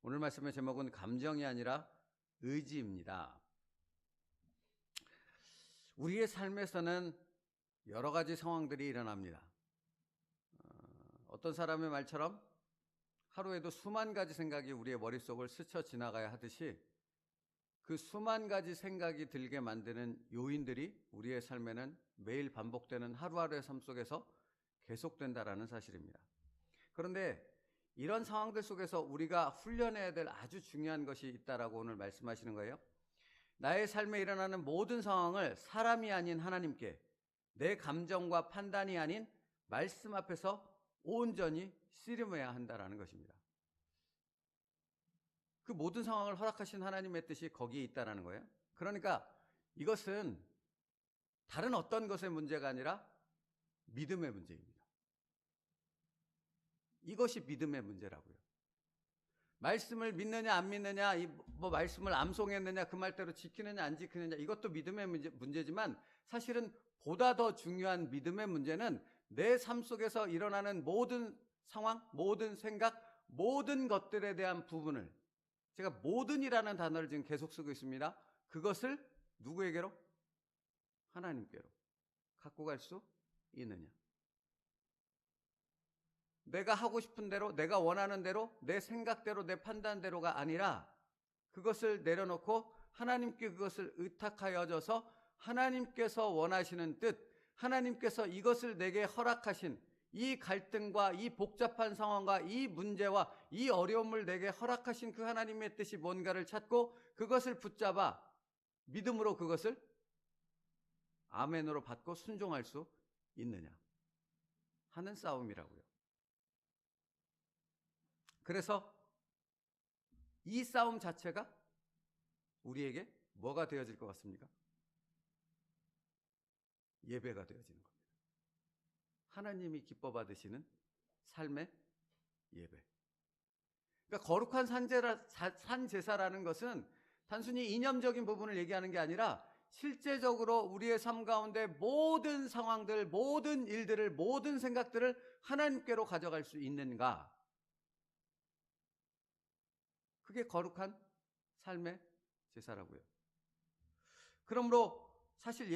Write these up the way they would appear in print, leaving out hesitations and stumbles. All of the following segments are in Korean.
오늘 말씀의 제목은 감정이 아니라 의지입니다. 우리의 삶에서는 여러 가지 상황들이 일어납니다. 어떤 사람의 말처럼 하루에도 수만 가지 생각이 우리의 머릿속을 스쳐 지나가야 하듯이 그 수만 가지 생각이 들게 만드는 요인들이 우리의 삶에는 매일 반복되는 하루하루의 삶 속에서 계속된다라는 사실입니다. 그런데 이런 상황들 속에서 우리가 훈련해야 될 아주 중요한 것이 있다라고 오늘 말씀하시는 거예요. 나의 삶에 일어나는 모든 상황을 사람이 아닌 하나님께, 내 감정과 판단이 아닌 말씀 앞에서 온전히 씨름해야 한다라는 것입니다. 그 모든 상황을 허락하신 하나님의 뜻이 거기에 있다라는 거예요. 그러니까 이것은 다른 어떤 것의 문제가 아니라 믿음의 문제입니다. 이것이 믿음의 문제라고요. 말씀을 믿느냐 안 믿느냐, 말씀을 암송했느냐 그 말대로 지키느냐 안 지키느냐, 이것도 믿음의 문제지만 사실은 보다 더 중요한 믿음의 문제는 내 삶 속에서 일어나는 모든 상황, 모든 생각, 모든 것들에 대한 부분을, 제가 모든이라는 단어를 지금 계속 쓰고 있습니다. 그것을 누구에게로? 하나님께로 갖고 갈 수 있느냐. 내가 하고 싶은 대로, 내가 원하는 대로, 내 생각대로, 내 판단대로가 아니라 그것을 내려놓고 하나님께 그것을 의탁하여 줘서 하나님께서 원하시는 뜻, 하나님께서 이것을 내게 허락하신 이 갈등과 이 복잡한 상황과 이 문제와 이 어려움을 내게 허락하신 그 하나님의 뜻이 뭔가를 찾고 그것을 붙잡아 믿음으로 그것을 아멘으로 받고 순종할 수 있느냐 하는 싸움이라고요. 그래서 이 싸움 자체가 우리에게 뭐가 되어질 것 같습니까? 예배가 되어지는 겁니다. 하나님이 기뻐 받으시는 삶의 예배. 그러니까 거룩한 산제사라는 것은 단순히 이념적인 부분을 얘기하는 게 아니라 실제적으로 우리의 삶 가운데 모든 상황들, 모든 일들을, 모든 생각들을 하나님께로 가져갈 수 있는가? 그게 거룩한 삶의 제사라고요. 그러므로 사실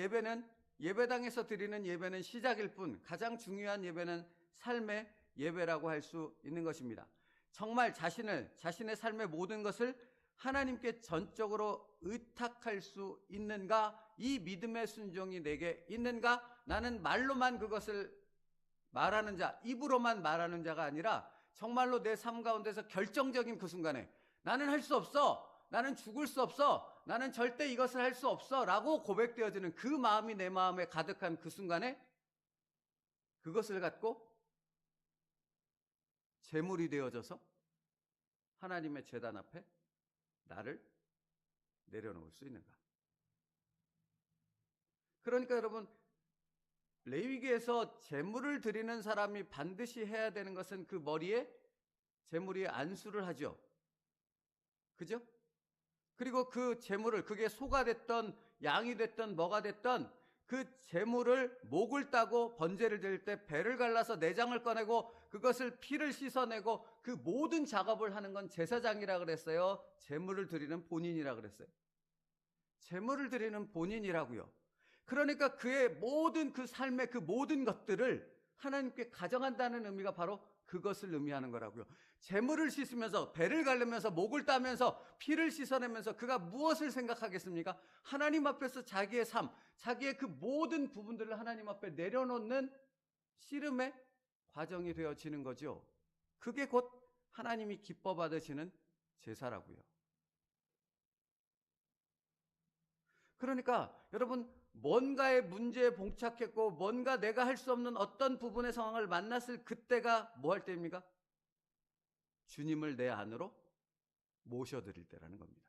예배당에서 드리는 예배는 시작일 뿐 가장 중요한 예배는 삶의 예배라고 할 수 있는 것입니다. 정말 자신의 삶의 모든 것을 하나님께 전적으로 의탁할 수 있는가? 이 믿음의 순종이 내게 있는가? 나는 말로만 그것을 말하는 자, 입으로만 말하는 자가 아니라 정말로 내 삶 가운데서 결정적인 그 순간에 나는 할 수 없어, 나는 죽을 수 없어, 나는 절대 이것을 할 수 없어 라고 고백되어지는 그 마음이 내 마음에 가득한 그 순간에 그것을 갖고 제물이 되어져서 하나님의 제단 앞에 나를 내려놓을 수 있는가. 그러니까 여러분, 레위기에서 제물을 드리는 사람이 반드시 해야 되는 것은 그 머리에 제물 위에 안수를 하죠. 그죠? 그리고 그 제물을, 그게 소가 됐던 양이 됐던 뭐가 됐던 그 제물을 목을 따고 번제를 드릴 때 배를 갈라서 내장을 꺼내고 그것을 피를 씻어내고 그 모든 작업을 하는 건 제사장이라 그랬어요? 제물을 드리는 본인이라 그랬어요? 제물을 드리는 본인이라고요. 그러니까 그의 모든 그 삶의 그 모든 것들을 하나님께 가져간다는 의미가 바로 그것을 의미하는 거라고요. 제물을 씻으면서, 배를 가르면서, 목을 따면서, 피를 씻어내면서 그가 무엇을 생각하겠습니까? 하나님 앞에서 자기의 삶, 자기의 그 모든 부분들을 하나님 앞에 내려놓는 씨름의 과정이 되어지는 거죠. 그게 곧 하나님이 기뻐 받으시는 제사라고요. 그러니까 여러분, 뭔가의 문제에 봉착했고 뭔가 내가 할 수 없는 어떤 부분의 상황을 만났을 그때가 뭐 할 때입니까? 주님을 내 안으로 모셔드릴 때라는 겁니다.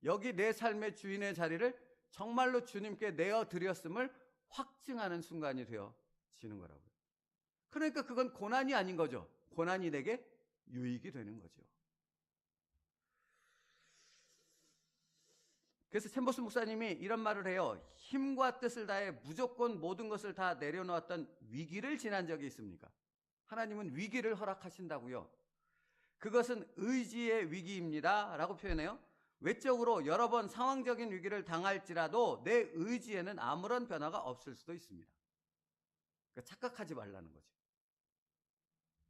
여기 내 삶의 주인의 자리를 정말로 주님께 내어드렸음을 확증하는 순간이 되어지는 거라고요. 그러니까 그건 고난이 아닌 거죠. 고난이 내게 유익이 되는 거죠. 그래서 챔버스 목사님이 이런 말을 해요. 힘과 뜻을 다해 무조건 모든 것을 다 내려놓았던 위기를 지난 적이 있습니까? 하나님은 위기를 허락하신다고요. 그것은 의지의 위기입니다 라고 표현해요. 외적으로 여러 번 상황적인 위기를 당할지라도 내 의지에는 아무런 변화가 없을 수도 있습니다. 그러니까 착각하지 말라는 거죠.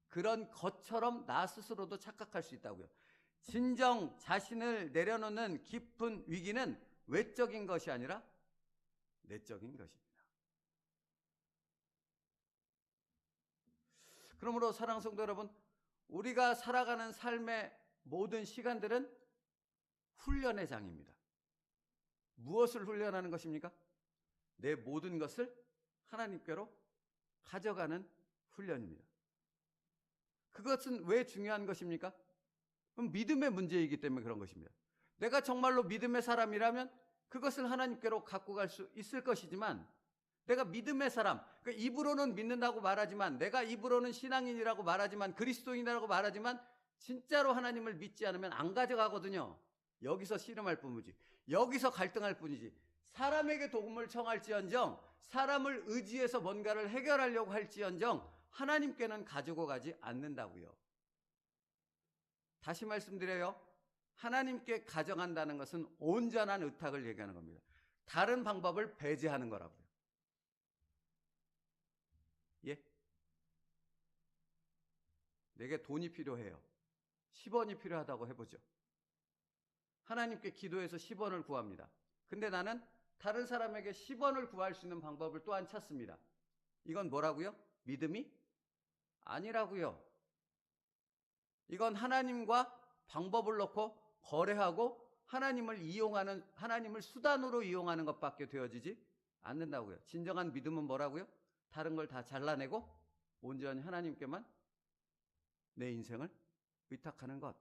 그런 것처럼 나 스스로도 착각할 수 있다고요. 진정 자신을 내려놓는 깊은 위기는 외적인 것이 아니라 내적인 것입니다. 그러므로 사랑하는 성도 여러분, 우리가 살아가는 삶의 모든 시간들은 훈련의 장입니다. 무엇을 훈련하는 것입니까? 내 모든 것을 하나님께로 가져가는 훈련입니다. 그것은 왜 중요한 것입니까? 그럼 믿음의 문제이기 때문에 그런 것입니다. 내가 정말로 믿음의 사람이라면 그것을 하나님께로 갖고 갈 수 있을 것이지만, 내가 믿음의 사람, 그러니까 입으로는 믿는다고 말하지만, 내가 입으로는 신앙인이라고 말하지만, 그리스도인이라고 말하지만 진짜로 하나님을 믿지 않으면 안 가져가거든요. 여기서 씨름할 뿐이지, 여기서 갈등할 뿐이지. 사람에게 도움을 청할지언정, 사람을 의지해서 뭔가를 해결하려고 할지언정 하나님께는 가지고 가지 않는다고요. 다시 말씀드려요. 하나님께 가져간다는 것은 온전한 의탁을 얘기하는 겁니다. 다른 방법을 배제하는 거라고요. 예? 내게 돈이 필요해요. 10원이 필요하다고 해보죠. 하나님께 기도해서 10원을 구합니다. 근데 나는 다른 사람에게 10원을 구할 수 있는 방법을 또한 찾습니다. 이건 뭐라고요? 믿음이 아니라고요. 이건 하나님과 방법을 놓고 거래하고 하나님을 수단으로 이용하는 것밖에 되어지지 않는다고요. 진정한 믿음은 뭐라고요? 다른 걸 다 잘라내고 온전히 하나님께만 내 인생을 의탁하는 것.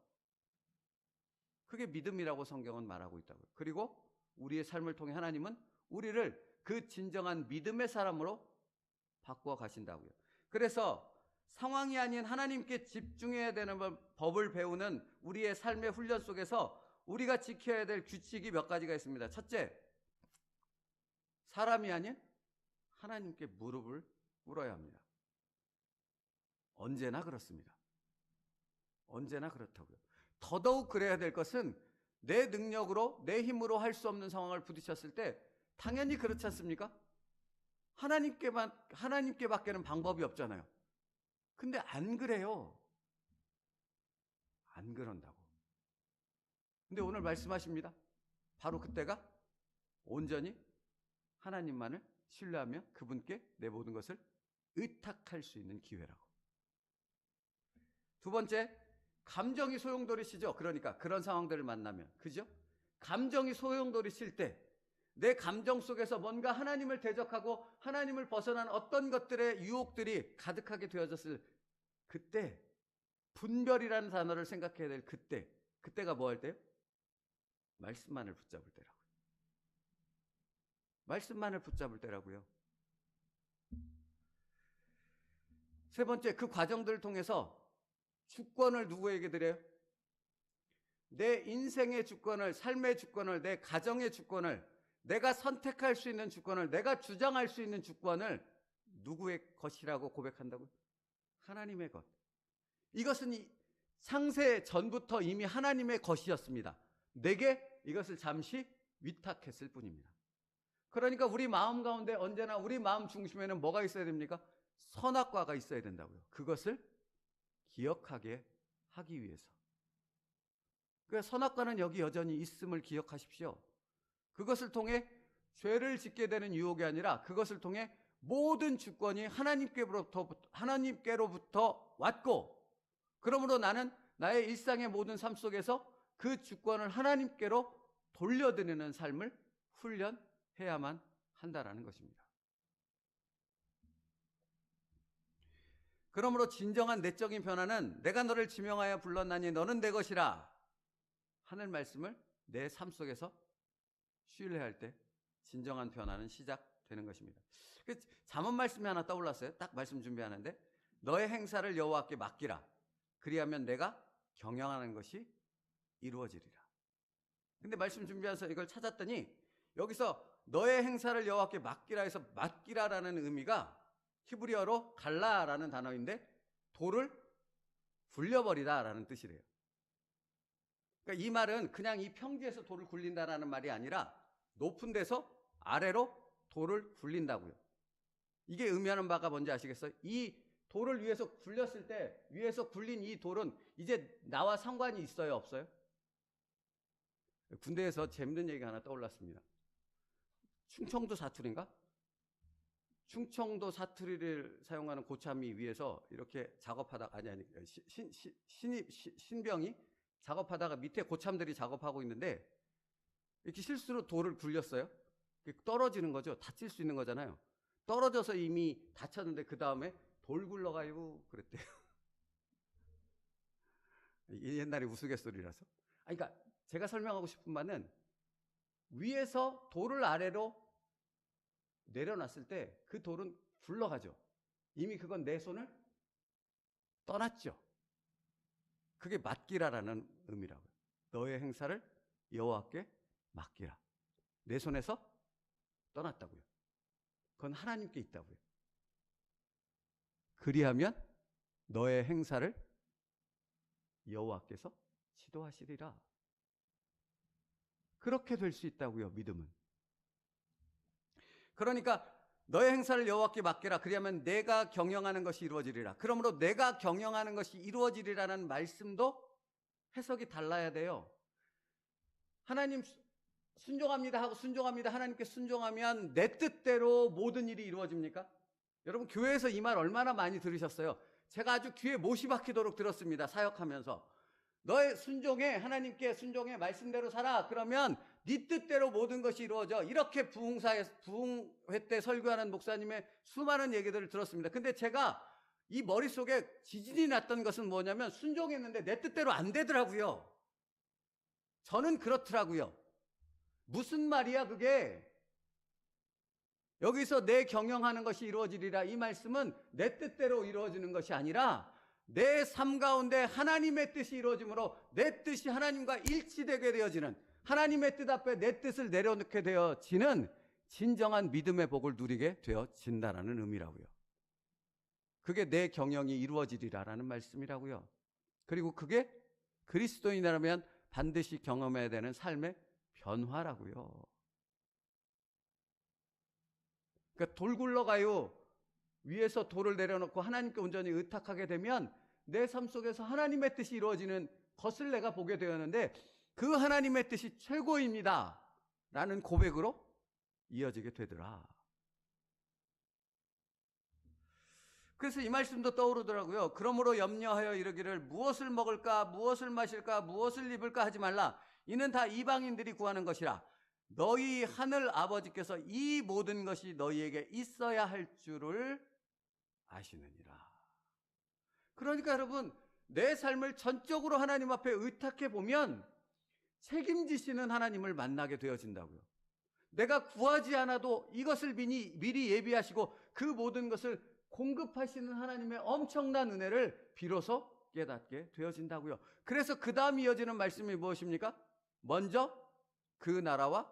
그게 믿음이라고 성경은 말하고 있다고요. 그리고 우리의 삶을 통해 하나님은 우리를 그 진정한 믿음의 사람으로 바꾸어 가신다고요. 그래서 상황이 아닌 하나님께 집중해야 되는 법을 배우는 우리의 삶의 훈련 속에서 우리가 지켜야 될 규칙이 몇 가지가 있습니다. 첫째, 사람이 아닌 하나님께 무릎을 꿇어야 합니다. 언제나 그렇습니다. 언제나 그렇다고요. 더더욱 그래야 될 것은 내 능력으로, 내 힘으로 할 수 없는 상황을 부딪혔을 때 당연히 그렇지 않습니까? 하나님께밖에는 방법이 없잖아요. 근데 안 그래요. 안 그런다고. 근데 오늘 말씀하십니다. 바로 그때가 온전히 하나님만을 신뢰하며 그분께 내 모든 것을 의탁할 수 있는 기회라고. 두 번째, 감정이 소용돌이시죠. 그러니까 그런 상황들을 만나면, 그죠? 감정이 소용돌이칠 때 내 감정 속에서 뭔가 하나님을 대적하고 하나님을 벗어난 어떤 것들의 유혹들이 가득하게 되어졌을 그때, 분별이라는 단어를 생각해야 될 그때가 뭐 할 때요? 말씀만을 붙잡을 때라고요. 말씀만을 붙잡을 때라고요. 세 번째, 그 과정들을 통해서 주권을 누구에게 드려요? 내 인생의 주권을, 삶의 주권을, 내 가정의 주권을, 내가 선택할 수 있는 주권을, 내가 주장할 수 있는 주권을 누구의 것이라고 고백한다고요? 하나님의 것. 이것은 창세 전부터 이미 하나님의 것이었습니다. 내게 이것을 잠시 위탁했을 뿐입니다. 그러니까 우리 마음 가운데 언제나 우리 마음 중심에는 뭐가 있어야 됩니까? 선악과가 있어야 된다고요. 그것을 기억하게 하기 위해서. 그러니까 선악과는 여기 여전히 있음을 기억하십시오. 그것을 통해 죄를 짓게 되는 유혹이 아니라 그것을 통해 모든 주권이 하나님께로부터 왔고, 그러므로 나는 나의 일상의 모든 삶 속에서 그 주권을 하나님께로 돌려드리는 삶을 훈련해야만 한다라는 것입니다. 그러므로 진정한 내적인 변화는 내가 너를 지명하여 불렀나니 너는 내 것이라 하는 말씀을 내 삶 속에서 신뢰할 때 진정한 변화는 시작되는 것입니다. 잠언 말씀이 하나 떠올랐어요. 딱 말씀 준비하는데, 너의 행사를 여호와께 맡기라. 그리하면 내가 경영하는 것이 이루어지리라. 근데 말씀 준비해서 이걸 찾았더니 여기서 너의 행사를 여호와께 맡기라 해서 맡기라라는 의미가 히브리어로 갈라라는 단어인데, 돌을 굴려버리다라는 뜻이래요. 그러니까 이 말은 그냥 이 평지에서 돌을 굴린다라는 말이 아니라 높은 데서 아래로 돌을 굴린다고요. 이게 의미하는 바가 뭔지 아시겠어요? 이 돌을 위에서 굴렸을 때 위에서 굴린 이 돌은 이제 나와 상관이 있어요, 없어요? 군대에서 재밌는 얘기가 하나 떠올랐습니다. 충청도 사투리인가? 충청도 사투리를 사용하는 고참이 위에서 이렇게 작업하다가 신병이 작업하다가 밑에 고참들이 작업하고 있는데 이렇게 실수로 돌을 굴렸어요. 떨어지는 거죠. 다칠 수 있는 거잖아요. 떨어져서 이미 다쳤는데 그 다음에 돌 굴러가요 그랬대요. 옛날에 우스갯소리라서. 그러니까 제가 설명하고 싶은 바는 위에서 돌을 아래로 내려놨을 때 그 돌은 굴러가죠. 이미 그건 내 손을 떠났죠. 그게 맡기라라는 의미라고요. 너의 행사를 여호와께 맡기라. 내 손에서 떠났다고요. 그건 하나님께 있다고요. 그리하면 너의 행사를 여호와께서 지도하시리라. 그렇게 될 수 있다고요, 믿음은. 그러니까 너의 행사를 여호와께 맡기라. 그리하면 내가 경영하는 것이 이루어지리라. 그러므로 내가 경영하는 것이 이루어지리라는 말씀도 해석이 달라야 돼요. 하나님 순종합니다 하고 순종합니다. 하나님께 순종하면 내 뜻대로 모든 일이 이루어집니까? 여러분 교회에서 이 말 얼마나 많이 들으셨어요? 제가 아주 귀에 못이 박히도록 들었습니다. 사역하면서. 너의 순종해, 하나님께 순종해, 말씀대로 살아. 그러면 네 뜻대로 모든 것이 이루어져. 이렇게 부흥회 때 설교하는 목사님의 수많은 얘기들을 들었습니다. 근데 제가 이 머릿속에 지진이 났던 것은 뭐냐면 순종했는데 내 뜻대로 안 되더라고요. 저는 그렇더라고요. 무슨 말이야 그게? 여기서 내 경영하는 것이 이루어지리라. 이 말씀은 내 뜻대로 이루어지는 것이 아니라 내 삶 가운데 하나님의 뜻이 이루어지므로 내 뜻이 하나님과 일치되게 되어지는, 하나님의 뜻 앞에 내 뜻을 내려놓게 되어지는 진정한 믿음의 복을 누리게 되어진다라는 의미라고요. 그게 내 경영이 이루어지리라라는 말씀이라고요. 그리고 그게 그리스도인이라면 반드시 경험해야 되는 삶의 변화라고요. 그러니까 돌 굴러가요. 위에서 돌을 내려놓고 하나님께 온전히 의탁하게 되면 내 삶 속에서 하나님의 뜻이 이루어지는 것을 내가 보게 되었는데 그 하나님의 뜻이 최고입니다 라는 고백으로 이어지게 되더라. 그래서 이 말씀도 떠오르더라고요. 그러므로 염려하여 이르기를 무엇을 먹을까 무엇을 마실까 무엇을 입을까 하지 말라. 이는 다 이방인들이 구하는 것이라. 너희 하늘 아버지께서 이 모든 것이 너희에게 있어야 할 줄을 아시느니라. 그러니까 여러분 내 삶을 전적으로 하나님 앞에 의탁해 보면 책임지시는 하나님을 만나게 되어진다고요. 내가 구하지 않아도 이것을 미리 예비하시고 그 모든 것을 공급하시는 하나님의 엄청난 은혜를 비로소 깨닫게 되어진다고요. 그래서 그 다음 이어지는 말씀이 무엇입니까? 먼저 그 나라와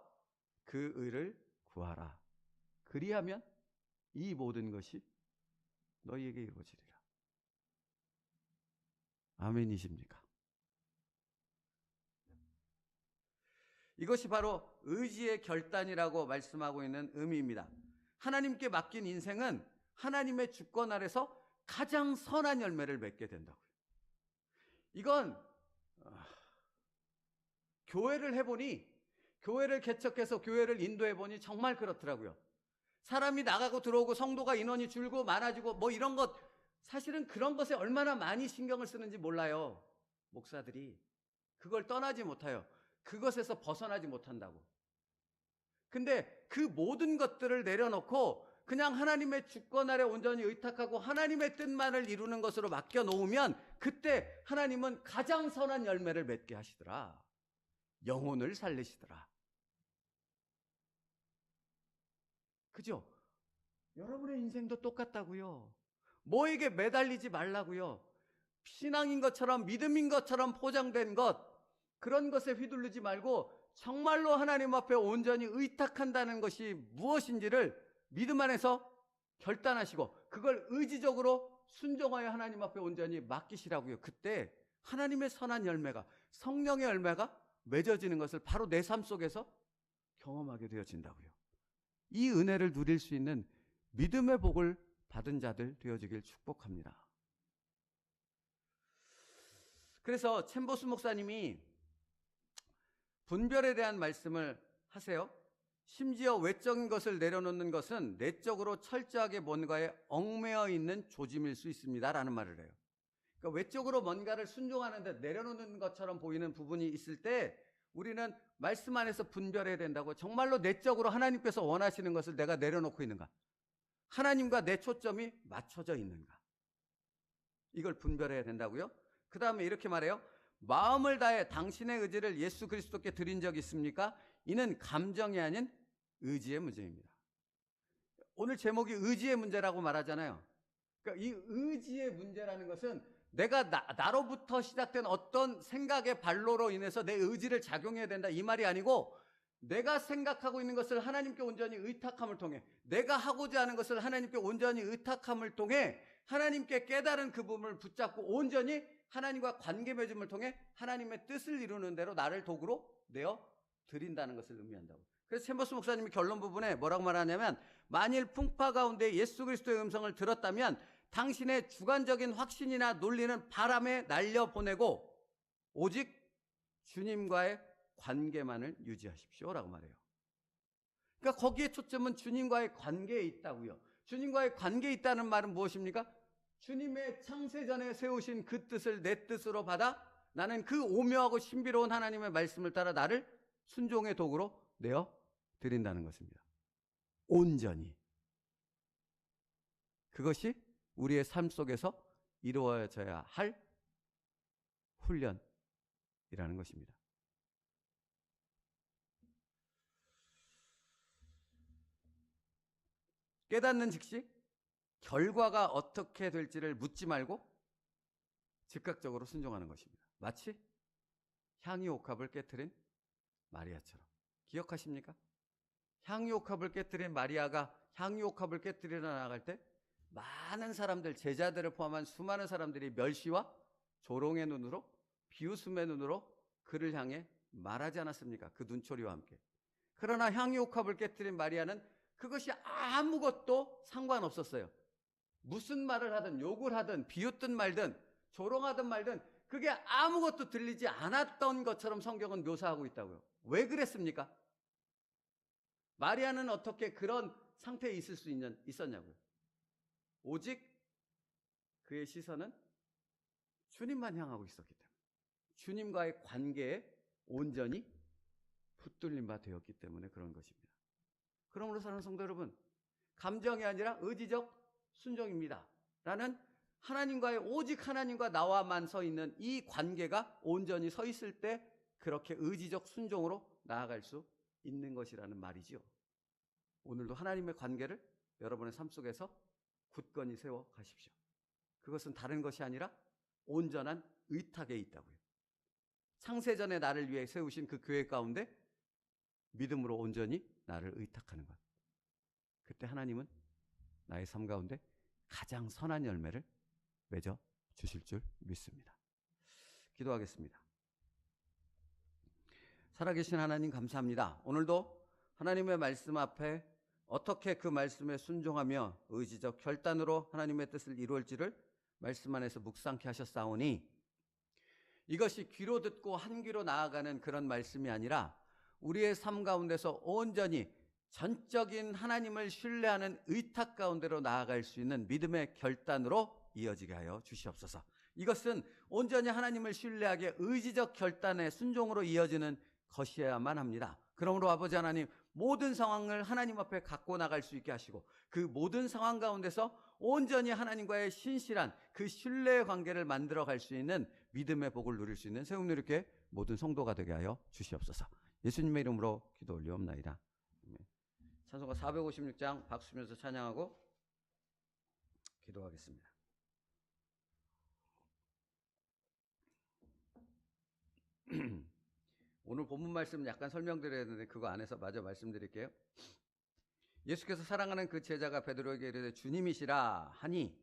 그 의를 구하라. 그리하면 이 모든 것이 너희에게 이루어지리라. 아멘이십니까? 이것이 바로 의지의 결단이라고 말씀하고 있는 의미입니다. 하나님께 맡긴 인생은 하나님의 주권 아래서 가장 선한 열매를 맺게 된다고요. 이건 교회를 해보니, 교회를 개척해서 교회를 인도해보니 정말 그렇더라고요. 사람이 나가고 들어오고 성도가 인원이 줄고 많아지고 뭐 이런 것, 사실은 그런 것에 얼마나 많이 신경을 쓰는지 몰라요. 목사들이 그걸 떠나지 못해요. 그것에서 벗어나지 못한다고. 근데 그 모든 것들을 내려놓고 그냥 하나님의 주권 아래 온전히 의탁하고 하나님의 뜻만을 이루는 것으로 맡겨놓으면 그때 하나님은 가장 선한 열매를 맺게 하시더라. 영혼을 살리시더라. 그죠? 여러분의 인생도 똑같다고요. 뭐에게 매달리지 말라고요. 신앙인 것처럼 믿음인 것처럼 포장된 것, 그런 것에 휘둘리지 말고 정말로 하나님 앞에 온전히 의탁한다는 것이 무엇인지를 믿음 안에서 결단하시고 그걸 의지적으로 순종하여 하나님 앞에 온전히 맡기시라고요. 그때 하나님의 선한 열매가, 성령의 열매가 맺어지는 것을 바로 내 삶 속에서 경험하게 되어진다고요. 이 은혜를 누릴 수 있는 믿음의 복을 받은 자들 되어지길 축복합니다. 그래서 챔버스 목사님이 분별에 대한 말씀을 하세요. 심지어 외적인 것을 내려놓는 것은 내적으로 철저하게 뭔가에 얽매여 있는 조짐일 수 있습니다 라는 말을 해요. 그러니까 외적으로 뭔가를 순종하는데 내려놓는 것처럼 보이는 부분이 있을 때 우리는 말씀 안에서 분별해야 된다고. 정말로 내적으로 하나님께서 원하시는 것을 내가 내려놓고 있는가, 하나님과 내 초점이 맞춰져 있는가, 이걸 분별해야 된다고요. 그 다음에 이렇게 말해요. 마음을 다해 당신의 의지를 예수 그리스도께 드린 적이 있습니까? 이는 감정이 아닌 의지의 문제입니다. 오늘 제목이 의지의 문제라고 말하잖아요. 그러니까 이 의지의 문제라는 것은 내가 나로부터 시작된 어떤 생각의 발로로 인해서 내 의지를 작용해야 된다, 이 말이 아니고, 내가 생각하고 있는 것을 하나님께 온전히 의탁함을 통해, 내가 하고자 하는 것을 하나님께 온전히 의탁함을 통해 하나님께 깨달은 그 부분을 붙잡고 온전히 하나님과 관계 맺음을 통해 하나님의 뜻을 이루는 대로 나를 도구로 내어 드린다는 것을 의미한다고. 그래서 챔버스 목사님이 결론 부분에 뭐라고 말하냐면, 만일 풍파 가운데 예수 그리스도의 음성을 들었다면 당신의 주관적인 확신이나 논리는 바람에 날려보내고 오직 주님과의 관계만을 유지하십시오라고 말해요. 그러니까 거기에 초점은 주님과의 관계에 있다고요. 주님과의 관계에 있다는 말은 무엇입니까? 주님의 창세전에 세우신 그 뜻을 내 뜻으로 받아 나는 그 오묘하고 신비로운 하나님의 말씀을 따라 나를 순종의 도구로 내어 드린다는 것입니다. 온전히. 그것이 우리의 삶 속에서 이루어져야 할 훈련이라는 것입니다. 깨닫는 즉시 결과가 어떻게 될지를 묻지 말고 즉각적으로 순종하는 것입니다. 마치 향유옥합을 깨트린 마리아처럼. 기억하십니까? 향유옥합을 깨트린 마리아가 향유옥합을 깨트리러 나갈 때 많은 사람들, 제자들을 포함한 수많은 사람들이 멸시와 조롱의 눈으로, 비웃음의 눈으로 그를 향해 말하지 않았습니까? 그 눈초리와 함께. 그러나 향유옥합을 깨트린 마리아는 그것이 아무것도 상관없었어요. 무슨 말을 하든, 욕을 하든, 비웃든 말든, 조롱하든 말든 그게 아무것도 들리지 않았던 것처럼 성경은 묘사하고 있다고요. 왜 그랬습니까? 마리아는 어떻게 그런 상태에 있을 수 있었냐고요. 오직 그의 시선은 주님만 향하고 있었기 때문에, 주님과의 관계에 온전히 붙들린 바 되었기 때문에 그런 것입니다. 그러므로 사랑하는 성도 여러분, 감정이 아니라 의지적 순종입니다 라는 하나님과의, 오직 하나님과 나와만 서 있는 이 관계가 온전히 서 있을 때 그렇게 의지적 순종으로 나아갈 수 있는 것이라는 말이지요. 오늘도 하나님의 관계를 여러분의 삶 속에서 굳건히 세워 가십시오. 그것은 다른 것이 아니라 온전한 의탁에 있다고요. 창세전에 나를 위해 세우신 그 교회 가운데 믿음으로 온전히 나를 의탁하는 것. 그때 하나님은 나의 삶 가운데 가장 선한 열매를 맺어 주실 줄 믿습니다. 기도하겠습니다. 살아계신 하나님 감사합니다. 오늘도 하나님의 말씀 앞에 어떻게 그 말씀에 순종하며 의지적 결단으로 하나님의 뜻을 이루을지를 말씀 안에서 묵상케 하셨사오니, 이것이 귀로 듣고 한 귀로 나아가는 그런 말씀이 아니라 우리의 삶 가운데서 온전히 전적인 하나님을 신뢰하는 의탁 가운데로 나아갈 수 있는 믿음의 결단으로 이어지게 하여 주시옵소서. 이것은 온전히 하나님을 신뢰하기에 의지적 결단의 순종으로 이어지는 것이어야만 합니다. 그러므로 아버지 하나님, 모든 상황을 하나님 앞에 갖고 나갈 수 있게 하시고 그 모든 상황 가운데서 온전히 하나님과의 신실한 그 신뢰의 관계를 만들어 갈 수 있는 믿음의 복을 누릴 수 있는 세움누리교회 모든 성도가 되게 하여 주시옵소서. 예수님의 이름으로 기도 올리옵나이다. 찬송가 456장 박수 치면서 찬양하고 기도하겠습니다. 오늘 본문 말씀 약간 설명드려야 되는데 그거 안에서 마저 말씀드릴게요. 예수께서 사랑하는 그 제자가 베드로에게 이르되 주님이시라 하니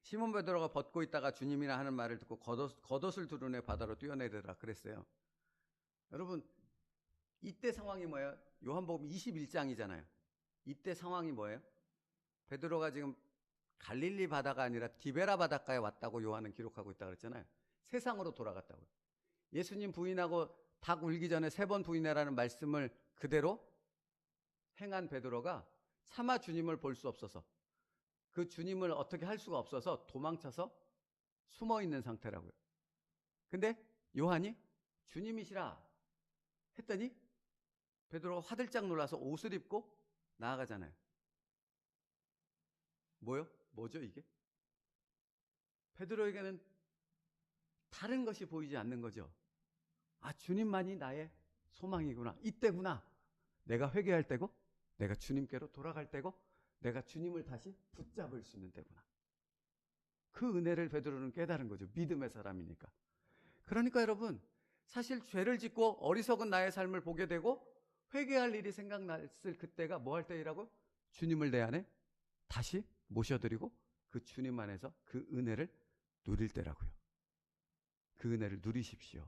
시몬 베드로가 벗고 있다가 주님이나 하는 말을 듣고 겉옷을 두르네 바다로 뛰어내리라 그랬어요. 여러분, 이때 상황이 뭐예요? 요한복음 21장이잖아요. 이때 상황이 뭐예요? 베드로가 지금 갈릴리 바다가 아니라 디베라 바닷가에 왔다고 요한은 기록하고 있다고 그랬잖아요. 세상으로 돌아갔다고요. 예수님 부인하고 닭 울기 전에 3번 부인해라는 말씀을 그대로 행한 베드로가 차마 주님을 볼 수 없어서, 그 주님을 어떻게 할 수가 없어서 도망쳐서 숨어 있는 상태라고요. 근데 요한이 주님이시라 했더니 베드로가 화들짝 놀라서 옷을 입고 나아가잖아요. 뭐죠 이게? 베드로에게는 다른 것이 보이지 않는 거죠. 아, 주님만이 나의 소망이구나. 이때구나. 내가 회개할 때고, 내가 주님께로 돌아갈 때고, 내가 주님을 다시 붙잡을 수 있는 때구나. 그 은혜를 베드로는 깨달은 거죠. 믿음의 사람이니까. 그러니까 여러분, 사실 죄를 짓고 어리석은 나의 삶을 보게 되고 회개할 일이 생각났을 그때가 뭐 할 때이라고? 주님을 내 안에 다시 모셔드리고 그 주님 안에서 그 은혜를 누릴 때라고요. 그 은혜를 누리십시오.